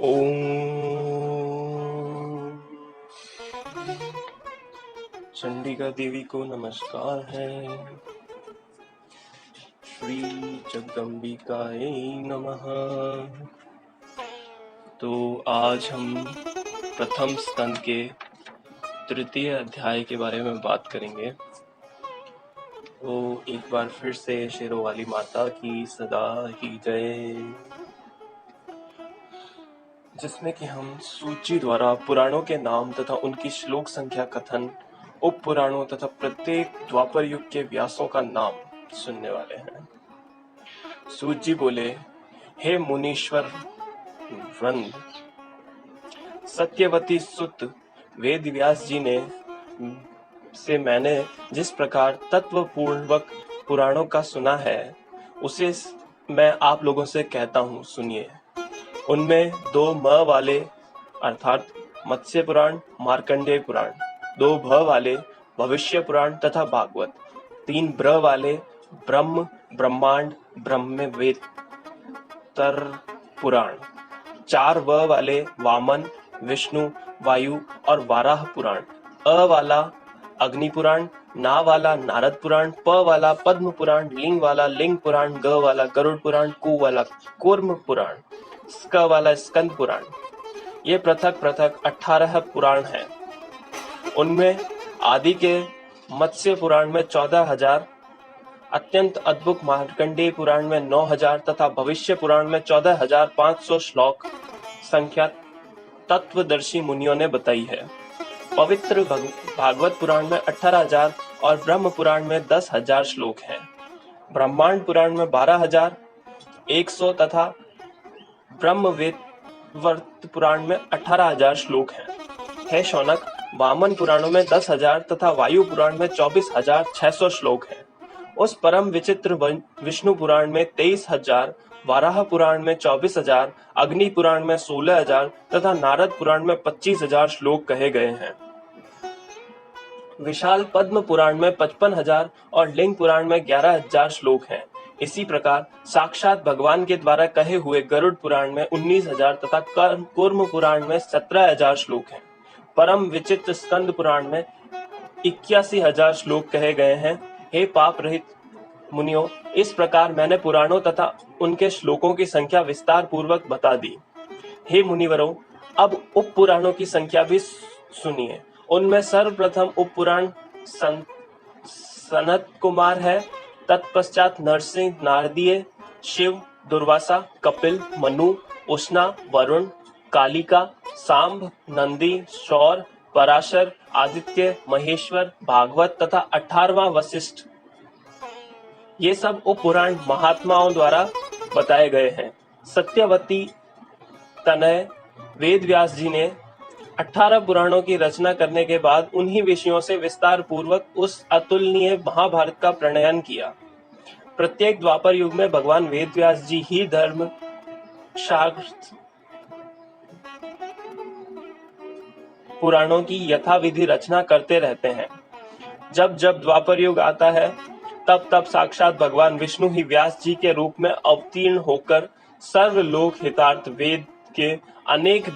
ओम चंडिका देवी को नमस्कार है। श्री जगदम्बिकायै नमः। तो आज हम प्रथम स्कंद के तृतीय अध्याय के बारे में बात करेंगे। तो एक बार फिर से शेरों वाली माता की सदा ही जय, जिसमें कि हम सूची द्वारा पुराणों के नाम तथा उनकी श्लोक संख्या कथन, उप पुराणों तथा प्रत्येक द्वापर युग के व्यासों का नाम सुनने वाले हैं। सूची बोले, हे मुनीश्वर वृंद, सत्यवती सुत वेद व्यास जी ने से मैंने जिस प्रकार तत्व पूर्वक पुराणों का सुना है, उसे मैं आप लोगों से कहता हूँ, सुनिए। उनमें 2 म वाले अर्थात मत्स्य पुराण, मार्कंडेय पुराण, 2 भ वाले भविष्य पुराण तथा भागवत, 3 ब्र वाले ब्रह्म, ब्रह्मांड, ब्रह्मवेत्तर पुराण, 4 व वाले वामन, विष्णु, वायु और वाराह पुराण, अ वाला अग्नि पुराण, ना वाला नारद पुराण, प वाला पद्म पुराण, लिंग वाला लिंग पुराण, ग वाला गरुड़ पुराण, कु वाला कूर्म पुराण, स्क वाला स्कंद पुराण। ये पृथक पृथक 18 पुराण हैं। उनमें आदि के मत्स्य पुराण में 14,000, अत्यंत अद्भुत मार्कंडेय पुराण में 9,000 तथा भविष्य पुराण में 14,500 श्लोक संख्या तत्वदर्शी मुनियों ने बताई है। पवित्र भागवत पुराण में 18,000 और ब्रह्म पुराण में 10,000 श्लोक हैं। ब्रह्मांड पुराण में 12,100 तथा ब्रह्मवेत्तर पुराण में 18,000 श्लोक हैं। हे शौनक, वामन पुराणों में 10,000 तथा वायु पुराण में 24,600 श्लोक हैं। उस परम विचित्र विष्णु पुराण में 23,000, वाराह पुराण में 24,000, अग्नि पुराण में 16,000 तथा नारद पुराण में 25,000 श्लोक कहे गए हैं। विशाल पद्म पुराण में 55,000 और लिंग पुराण में 11,000 श्लोक हैं। इसी प्रकार साक्षात भगवान के द्वारा कहे हुए गरुड़ पुराण में 19,000 तथा कूर्म पुराण में 17,000 श्लोक हैं। परम विचित्र स्कंद पुराण में 81,000 श्लोक कहे गए हैं। हे पाप रहित मुनियों, इस प्रकार मैंने पुराणों तथा उनके श्लोकों की संख्या विस्तार पूर्वक बता दी। हे मुनिवरों, अब उप पुराणों की संख्या भी सुनिए। उनमें सर्वप्रथम उप पुराण सनत कुमार है। तत्पश्चात नरसिंह, नारदीय, शिव, दुर्वासा, कपिल, मनु, उष्णा, वरुण, कालिका, सांब, नंदी, शौर, पराशर, आदित्य, महेश्वर, भागवत तथा 18वां वशिष्ठ। ये सब उप पुराण महात्माओं द्वारा बताए गए हैं। सत्यवती तनय वेद व्यास जी ने 18 पुराणों की रचना करने के बाद उन्हीं विषयों से विस्तार पूर्वक उस अतुलनीय महाभारत का प्रणयन किया। प्रत्येक द्वापर युग में भगवान वेद व्यास जी ही धर्म शास्त्र पुराणों की यथाविधि रचना करते रहते हैं। जब जब द्वापर युग आता है, तब तब साक्षात भगवान विष्णु ही व्यास जी के रूप में अवतीर्ण होकर सर्वलोक हितार्थ वेद के अनेक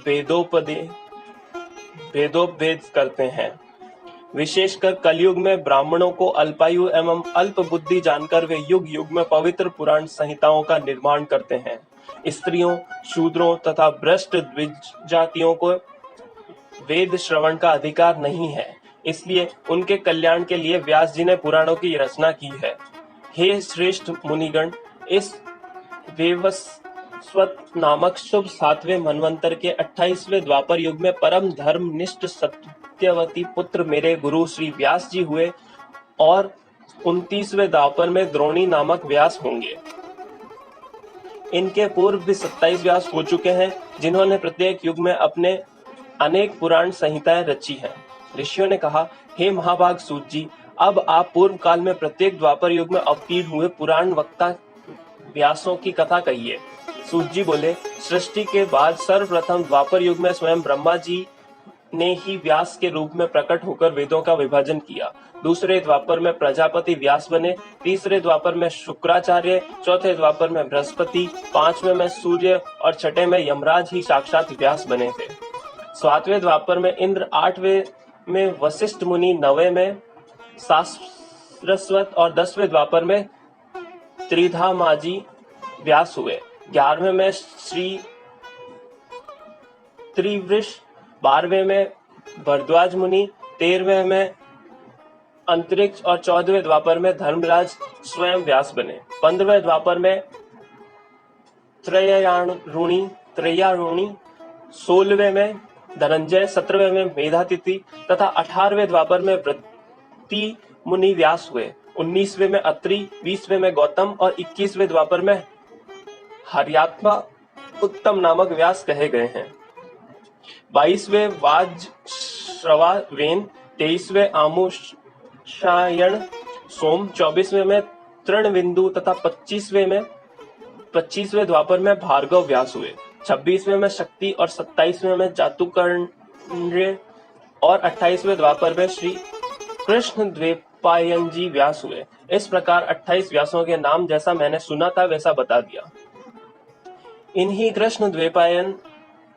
वेदोपदेश करते हैं। विशेषकर कलयुग में ब्राह्मणों को अल्पायु एवं अल्प बुद्धि जानकर वे युग युग में पवित्र पुराण संहिताओं का निर्माण करते हैं। स्त्रियों, शूद्रों तथा भ्रष्ट द्विजातियों को वेद श्रवण का अधिकार नहीं है, इसलिए उनके कल्याण के लिए व्यास जी ने पुराणों की रचना की है। हे श्रेष्ठ मुनिगण, इस वेवस्वत नामक शुभ 7वें मनवंतर के 28वें द्वापर युग में परम धर्मनिष्ठ सत्यवती पुत्र मेरे गुरु श्री व्यास जी हुए और 29वें द्वापर में द्रोणी नामक व्यास होंगे। इनके पूर्व भी 27 व्यास हो चुके हैं, जिन्होंने प्रत्येक युग में अपने अनेक पुराण संहिताएं रची हैं। ऋषियों ने कहा, हे महाभाग सूत जी, अब आप पूर्व काल में प्रत्येक द्वापर युग में अवतीर्ण हुए पुराण वक्ता व्यासों की कथा कहिए। सूत जी बोले, सृष्टि के बाद सर्वप्रथम द्वापर युग में स्वयं ब्रह्मा जी ने ही व्यास के रूप में प्रकट होकर वेदों का विभाजन किया। दूसरे द्वापर में प्रजापति व्यास बने, तीसरे द्वापर में शुक्राचार्य, चौथे द्वापर में बृहस्पति, पांचवें में सूर्य और छठे में यमराज ही साक्षात व्यास बने थे। सातवें द्वापर में इंद्र, आठवें में वशिष्ठ मुनि, नवें में सारस्वत और 10वें द्वापर में त्रिधामाजी व्यास हुए। 11वें में श्री त्रिवृष, 12वें में भरद्वाज मुनि, 13वें में अंतरिक्ष और 14वें द्वापर में धर्मराज स्वयं व्यास बने। 15वें द्वापर में त्रयारुणी, 16वें में धनंजय, 17वें में मेधातिथि तथा 18वें द्वापर में वृत्ति मुनि व्यास हुए। 19वें में अत्रि, 20वें में गौतम और 21वें द्वापर में हर्यात्मा उत्तम नामक व्यास कहे गए हैं। 22वें वाजश्रवावेन, 23वें आमुषायण सोम, 24वें में तृणबिंदु तथा 25वें द्वापर में भार्गव व्यास हुए। 26वें में शक्ति और 27वें में जातुकर्ण्य और 28वें द्वापर में श्री कृष्ण द्वैपायन जी व्यास हुए। इस प्रकार 28 व्यासों के नाम जैसा मैंने सुना था वैसा बता दिया। इन्हीं कृष्ण द्वैपायन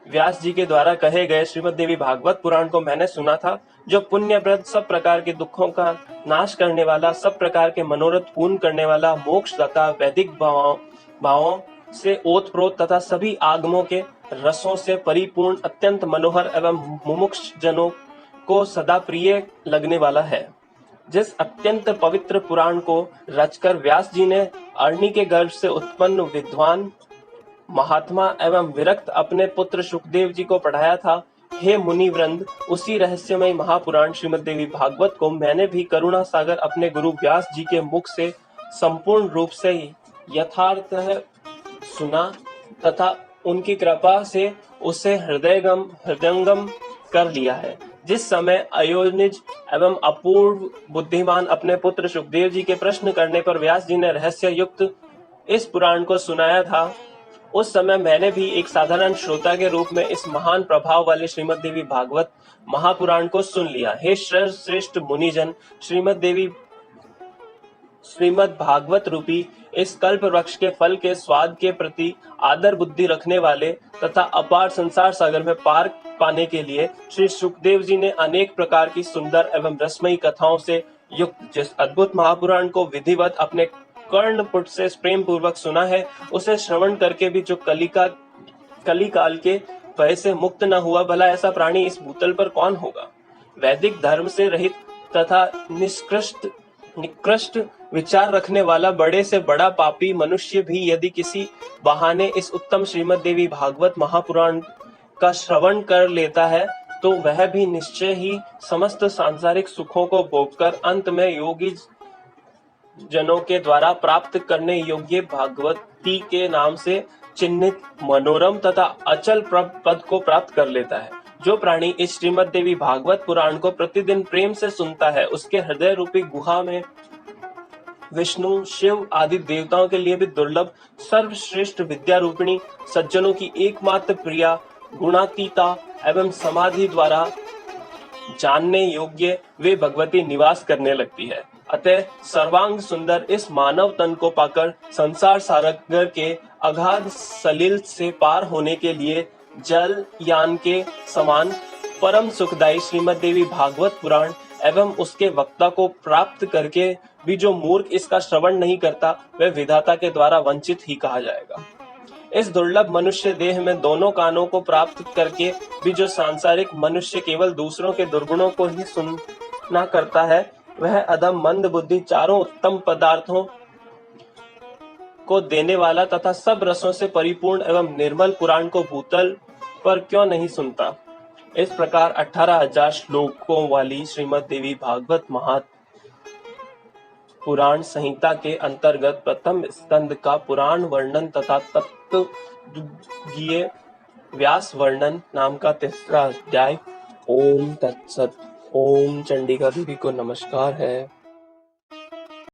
व्यास जी के द्वारा कहे गए श्रीमद् देवी भागवत पुराण को मैंने सुना था, जो पुण्यप्रद, सब प्रकार के दुखों का नाश करने वाला, सब प्रकार के मनोरथ पूर्ण करने वाला, मोक्षदाता, वैदिक भावों से ओतप्रोत तथा सभी आगमों के रसों से परिपूर्ण, अत्यंत मनोहर एवं मुमुक्ष जनों को सदा प्रिय लगने वाला है। जिस अत्यंत पवित्र पुराण को रचकर व्यास जी ने अरणी के गर्भ से उत्पन्न विद्वान, महात्मा एवं विरक्त अपने पुत्र सुखदेव जी को पढ़ाया था, हे मुनि वृंद, उसी रहस्यमय महापुराण श्रीमद् देवी भागवत को मैंने भी करुणा सागर अपने गुरु व्यास जी के मुख से संपूर्ण रूप से यथार्थ सुना तथा उनकी कृपा से उसे हृदयंगम कर लिया है। जिस समय अयोनिज एवं अपूर्व बुद्धिमान अपने पुत्र सुखदेव जी के प्रश्न करने पर व्यास जी ने रहस्य युक्त इस पुराण को सुनाया था, उस समय मैंने भी एक साधारण श्रोता के रूप में इस महान प्रभाव वाले श्रीमद् देवी भागवत महापुराण को सुन लिया। हे श्रेष्ठ मुनिजन, श्रीमद् भागवत रूपी इस कल्प वृक्ष के फल के स्वाद के प्रति आदर बुद्धि रखने वाले तथा अपार संसार सागर में पार पाने के लिए श्री सुखदेव जी ने अनेक प्रकार की सुंदर एवं रसमयी कथाओं से युक्त जिस अद्भुत महापुराण को विधिवत अपने कर्णपुट से प्रेम पूर्वक सुना है, उसे श्रवण करके भी जो कली काल के भय से मुक्त न हुआ, भला ऐसा प्राणी इस भूतल पर कौन होगा। वैदिक धर्म से रहित तथा निकृष्ट विचार रखने वाला बड़े से बड़ा पापी मनुष्य भी यदि किसी बहाने इस उत्तम श्रीमद् देवी भागवत महापुराण का श्रवण कर लेता है, तो वह भी निश्चय ही समस्त सांसारिक सुखों को भोगकर अंत में योगी जनों के द्वारा प्राप्त करने योग्य भागवती के नाम से चिन्हित मनोरम तथा अचल पद को प्राप्त कर लेता है। जो प्राणी इस श्रीमद् देवी भागवत पुराण को प्रतिदिन प्रेम से सुनता है, उसके हृदय रूपी गुहा में विष्णु, शिव आदि देवताओं के लिए भी दुर्लभ सर्वश्रेष्ठ विद्या रूपिणी सज्जनों की एकमात्र प्रिया, गुणातीता एवं समाधि द्वारा जानने योग्य वे भगवती निवास करने लगती है। अतः सर्वांग सुंदर इस मानव तन को पाकर संसार सागर के अगाध सलिल से पार होने के लिए जल यान के समान परम सुखदायी श्रीमद् देवी भागवत पुराण एवं उसके वक्ता को प्राप्त करके भी जो मूर्ख इसका श्रवण नहीं करता, वह विधाता के द्वारा वंचित ही कहा जाएगा। इस दुर्लभ मनुष्य देह में दोनों कानों को प्राप्त करके भी जो सांसारिक मनुष्य केवल दूसरों के दुर्गुणों को ही सुनना करता है, वह अधम मंद बुद्धि चारों उत्तम पदार्थों को देने वाला तथा सब रसों से परिपूर्ण एवं निर्मल पुराण को भूतल पर क्यों नहीं सुनता। इस प्रकार 18,000 श्लोकों वाली श्रीमद् देवी भागवत पुराण संहिता के अंतर्गत प्रथम स्कंद का पुराण वर्णन तथा तत्वज्ञ व्यास वर्णन नाम का तीसरा अध्याय। ओम तत्सत। ओम चंडिका देवी को नमस्कार है।